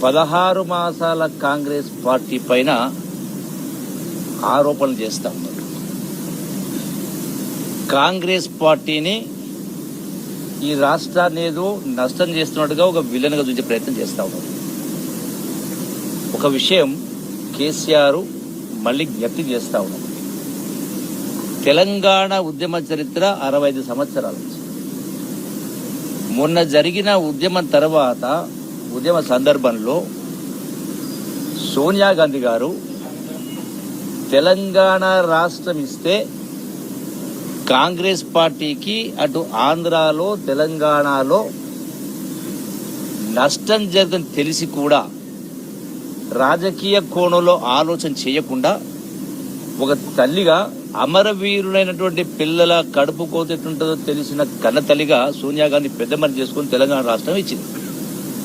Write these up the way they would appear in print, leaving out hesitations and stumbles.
16 మాసాల కాంగ్రెస్ పార్టీ పైన ఆరోపణలు చేస్తా ఉన్నారు. కాంగ్రెస్ పార్టీని ఈ రాష్ట్రాన్ని ఏదో నష్టం చేస్తున్నట్టుగా ఒక విలన్గా చూసే ప్రయత్నం చేస్తా ఉన్నారు. ఒక విషయం కేసీఆర్ మళ్ళీ జ్ఞప్తి చేస్తా ఉన్నారు. తెలంగాణ ఉద్యమ చరిత్ర 65 సంవత్సరాలు. మొన్న జరిగిన ఉద్యమం తర్వాత ఉద్యమ సందర్భంలో సోనియా గాంధీ గారు తెలంగాణ రాష్ట్రం ఇస్తే కాంగ్రెస్ పార్టీకి అటు ఆంధ్రాలో తెలంగాణలో నష్టం జరుగుతుందని తెలిసి కూడా రాజకీయ కోణంలో ఆలోచన చేయకుండా ఒక తల్లిగా అమరవీరులైనటువంటి పిల్లల కడుపు కోత ఎట్లుంటుందో తెలిసిన కన్న తల్లిగా సోనియా గాంధీ పెద్ద మనిషి చేసుకుని తెలంగాణ రాష్ట్రం ఇచ్చింది.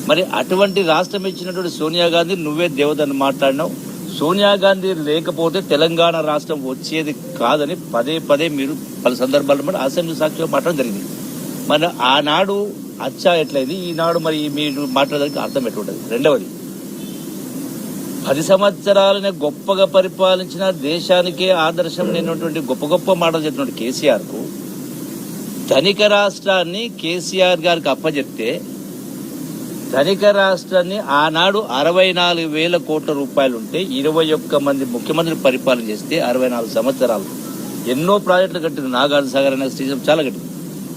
మరి అటువంటి రాష్ట్రం ఇచ్చినటువంటి సోనియా గాంధీ నువ్వే దేవతని మాట్లాడినావు. సోనియా గాంధీ లేకపోతే తెలంగాణ రాష్ట్రం వచ్చేది కాదని పదే పదే మీరు పలు సందర్భాల్లో అసెంబ్లీ సాక్షిగా మాట్లాడడం జరిగింది. మరి ఆనాడు అచ్చా ఎట్లయింది, ఈనాడు మరి మీరు మాట్లాడడానికి అర్థం ఎట్లుంటుంది? రెండవది, 10 సంవత్సరాలనే గొప్పగా పరిపాలించిన దేశానికే ఆదర్శం లేనటువంటి గొప్ప గొప్ప మాటలు చెప్పినటువంటి కేసీఆర్ కు ధనిక రాష్ట్రాన్ని కేసీఆర్ గారికి అప్పచెప్తే ధనిక రాష్ట్రాన్ని ఆనాడు 64,000 కోట్ల రూపాయలు ఉంటే 21 మంది ముఖ్యమంత్రులు పరిపాలన చేస్తే 64 సంవత్సరాలు ఎన్నో ప్రాజెక్టులు కట్టింది. నాగార్జున సాగర్ అనే స్టేషన్ చాలా కట్టింది.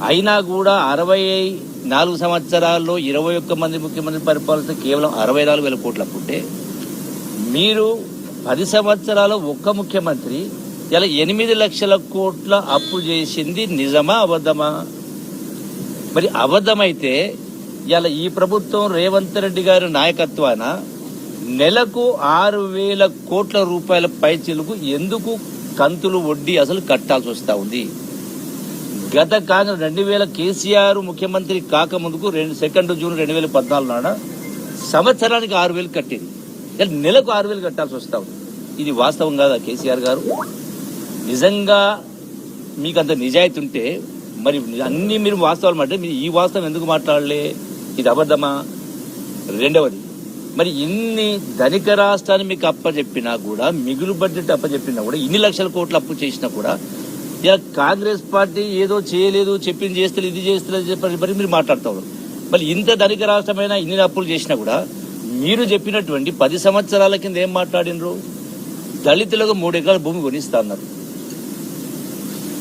అయినా కూడా 64 సంవత్సరాల్లో 21 మంది ముఖ్యమంత్రి పరిపాలిస్తే కేవలం 64,000 కోట్లు అప్పుంటే మీరు 10 సంవత్సరాలు ఒక్క ముఖ్యమంత్రి ఇలా 8 లక్షల కోట్ల అప్పు చేసింది నిజమా అబద్ధమా? మరి అబద్ధమైతే ఇలా ఈ ప్రభుత్వం రేవంత్ రెడ్డి గారి నాయకత్వాన నెలకు 6,000 కోట్ల రూపాయల పైచిలుకు ఎందుకు కంతులు వడ్డీ అసలు కట్టాల్సి వస్తా ఉంది? గత కాంగ్రెస్ 2000 కేసీఆర్ ముఖ్యమంత్రి కాకముందుకు 2 జూన్ 2014 నాడు సంవత్సరానికి 6,000 కట్టింది. నెలకు 6,000 కట్టాల్సి వస్తా ఉంది. ఇది వాస్తవం కాదా కేసీఆర్ గారు? నిజంగా మీకు అంత నిజాయితీ ఉంటే మరి అన్ని మీరు వాస్తవాలు మాట్లాడే మీరు ఈ వాస్తవం ఎందుకు మాట్లాడలే? ఇది అబద్ధమా? రెండవది, మరి ఇన్ని ధనిక రాష్ట్రాన్ని మీకు అప్పచెప్పినా కూడా మిగులు బడ్జెట్ అప్పచెప్పినా కూడా ఇన్ని లక్షల కోట్లు అప్పు చేసినా కూడా ఇలా కాంగ్రెస్ పార్టీ ఏదో చేయలేదు, చెప్పింది చేస్తలేదు, ఇది చేస్తలేదు చెప్పి మరి మీరు మాట్లాడుతూ ఉన్నారు. మరి ఇంత ధనిక రాష్ట్రమైనా ఇన్ని అప్పులు చేసినా కూడా మీరు చెప్పినటువంటి 10 సంవత్సరాల కింద ఏం మాట్లాడినరు? దళితులకు 3 ఎకరాల భూమి కొనిస్తా అన్నారు.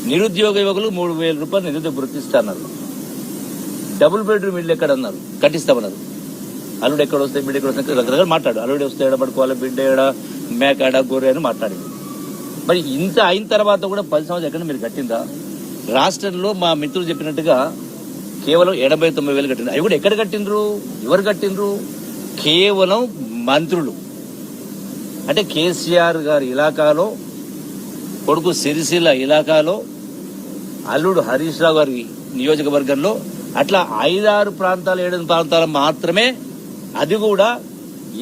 నిరుద్యోగ యువకులు 3,000 రూపాయలు నిరుద్యోగ గుర్తిస్తా అన్నారు. డబుల్ బెడ్రూమ్ ఇల్లు ఎక్కడ అన్నారు? కట్టిస్తామన్నారు. అల్లుడు ఎక్కడ వస్తే బిడ్డ ఎక్కడ వస్తే రకరకాల మాట్లాడు. అల్లుడు వస్తే ఎడ పడుకోవాలి, బిడ్డ ఎడ, మేకాడ, గొర్రె అని మాట్లాడింది. మరి ఇంత అయిన తర్వాత కూడా 10 సంవత్సరాలు ఎక్కడ మీరు కట్టిందా? రాష్ట్రంలో మా మిత్రులు చెప్పినట్టుగా కేవలం 89,000 కట్టింది. అవి కూడా ఎక్కడ కట్టిండ్రు? ఎవరు కట్టిండ్రు? కేవలం మంత్రులు. అంటే కేసీఆర్ గారి ఇలాకాలో, కొడుకు సిరిసిల్ల ఇలాకాలో, అల్లుడు హరీష్ రావు గారి నియోజకవర్గంలో అట్లా 5-6 ప్రాంతాలు 7 ప్రాంతాలు మాత్రమే, అది కూడా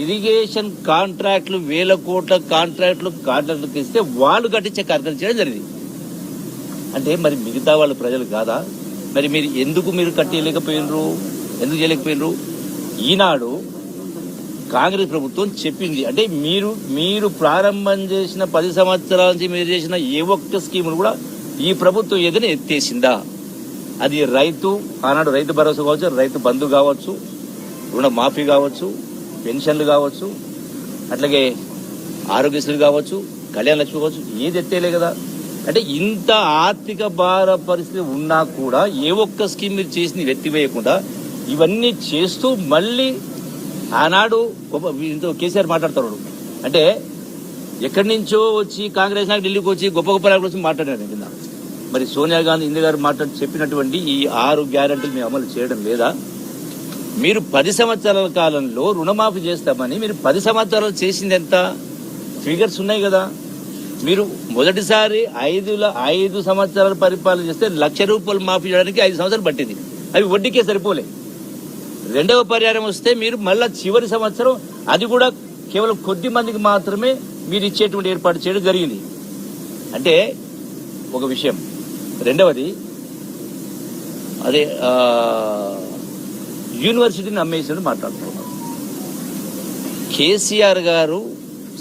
ఇరిగేషన్ కాంట్రాక్టులు 1,000 కోట్ల కాంట్రాక్టులకు ఇస్తే వాళ్ళు కట్టించే కార్యక్రమం చేయడం జరిగింది. అంటే మరి మిగతా వాళ్ళు ప్రజలు కాదా? మరి మీరు ఎందుకు కట్టలేకపోయినరు? ఎందుకు చేయలేకపోయినరు? ఈనాడు కాంగ్రెస్ ప్రభుత్వం చెప్పింది అంటే మీరు ప్రారంభం చేసిన 10 సంవత్సరాల నుంచి మీరు చేసిన ఏ ఒక్క స్కీమును కూడా ఈ ప్రభుత్వం ఏదైనా ఎత్తేసిందా? అది ఆనాడు రైతు భరోసా కావచ్చు, రైతు బంధు కావచ్చు, రుణ మాఫీ కావచ్చు, పెన్షన్లు కావచ్చు, అట్లాగే ఆరోగ్యశ్రీ కావచ్చు, కళ్యాణ లక్ష్మి కావచ్చు, ఏది ఎత్తేలే కదా. అంటే ఇంత ఆర్థిక భార పరిస్థితి ఉన్నా కూడా ఏ ఒక్క స్కీమ్ మీరు చేసింది ఎత్తివేయకుండా ఇవన్నీ చేస్తూ మళ్ళీ ఆనాడు కేసీఆర్ మాట్లాడుతున్నాడు. అంటే ఎక్కడి నుంచో వచ్చి కాంగ్రెస్ నాకు ఢిల్లీకి వచ్చి గొప్ప గొప్ప నాయకులు వచ్చి మాట్లాడారు కింద. మరి సోనియా గాంధీ ఇందిరా గారు చెప్పినటువంటి ఈ 6 గ్యారెంటీలు మీరు అమలు చేయడం లేదా? మీరు 10 సంవత్సరాల కాలంలో రుణమాఫీ చేస్తామని మీరు 10 సంవత్సరాలు చేసింది ఎంత? ఫిగర్స్ ఉన్నాయి కదా. మీరు మొదటిసారి 5 సంవత్సరాలు పరిపాలన చేస్తే 1,00,000 రూపాయలు మాఫీ చేయడానికి 5 సంవత్సరాలు పట్టింది. అవి వడ్డీకే సరిపోలే. రెండవ పర్యాయం వస్తే మీరు మళ్ళా చివరి సంవత్సరం అది కూడా కేవలం కొద్ది మందికి మాత్రమే మీరు ఇచ్చేటువంటి ఏర్పాటు చేయడం జరిగింది. అంటే ఒక విషయం. రెండవది, అదే యూనివర్సిటీని అమ్మేసినట్టు మాట్లాడుతున్నారు. కేసీఆర్ గారు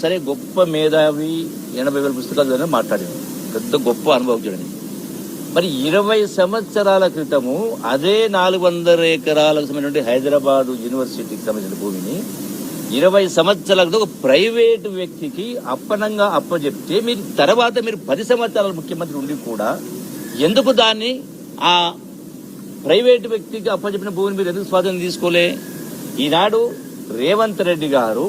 సరే గొప్ప మేధావి, 80,000 పుస్తకాలు చదివి మాట్లాడారు, పెద్ద గొప్ప అనుభవజ్ఞుడని. మరి 20 సంవత్సరాల క్రితము అదే 400 ఎకరాలకు సంబంధించిన హైదరాబాద్ యూనివర్సిటీకి సంబంధించిన భూమిని 20 సంవత్సరాల క్రితం ఒక ప్రైవేటు వ్యక్తికి అప్పనంగా అప్పచెప్తే మీరు తర్వాత 10 సంవత్సరాల ముఖ్యమంత్రి ఉండి కూడా ఎందుకు దాన్ని ఆ ప్రైవేటు వ్యక్తికి అప్పచెప్పిన భూమిని మీరు ఎందుకు స్వాధీనం తీసుకోలే? ఈనాడు రేవంత్ రెడ్డి గారు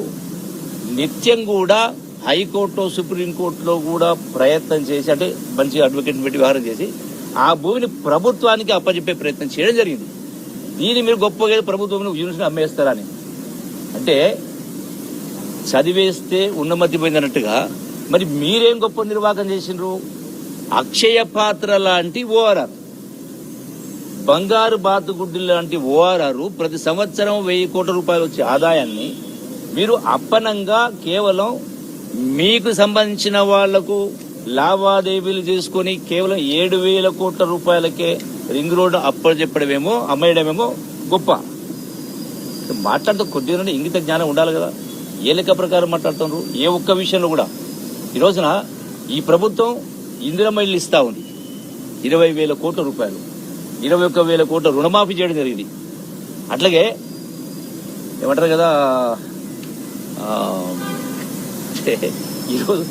నిత్యం కూడా హైకోర్టులో, సుప్రీంకోర్టులో కూడా ప్రయత్నం చేసి, అంటే మంచి అడ్వకేట్ పెట్టి వ్యవహారం చేసి ఆ భూమిని ప్రభుత్వానికి అప్పచెప్పే ప్రయత్నం చేయడం జరిగింది. దీన్ని మీరు గొప్పగా ప్రభుత్వం యూనివర్సిటీ అమ్మేస్తారని అంటే చదివేస్తే ఉన్నమతి పోయిందన్నట్టుగా మరి మీరేం గొప్ప నిర్వాహకం చేసిండ్రు? అక్షయ పాత్ర లాంటి ఓఆర్ఆర్, బంగారు బాతుగుడ్డి లాంటి ఓఆర్ఆర్ ప్రతి సంవత్సరం 1,000 కోట్ల రూపాయలు వచ్చే ఆదాయాన్ని మీరు అప్పనంగా కేవలం మీకు సంబంధించిన వాళ్లకు లావాదేవీలు చేసుకుని కేవలం 7,000 కోట్ల రూపాయలకే రింగ్ రోడ్డు అప్పచెప్పడమేమో, అమ్మేయడమేమో గొప్ప. మాట్లాడుతూ కొద్దిగా ఇంగిత జ్ఞానం ఉండాలి కదా. ఏ లెక్క ప్రకారం మాట్లాడుతున్నారు? ఏ ఒక్క విషయంలో కూడా ఈ రోజున ఈ ప్రభుత్వం ఇందిరమ్మ ఇల్లు ఇస్తా ఉంది, 20,000 కోట్ల రూపాయలు, 21,000 కోట్ల రుణమాఫీ చేయడం జరిగింది. అట్లాగే ఏమంటారు కదా, ఈరోజు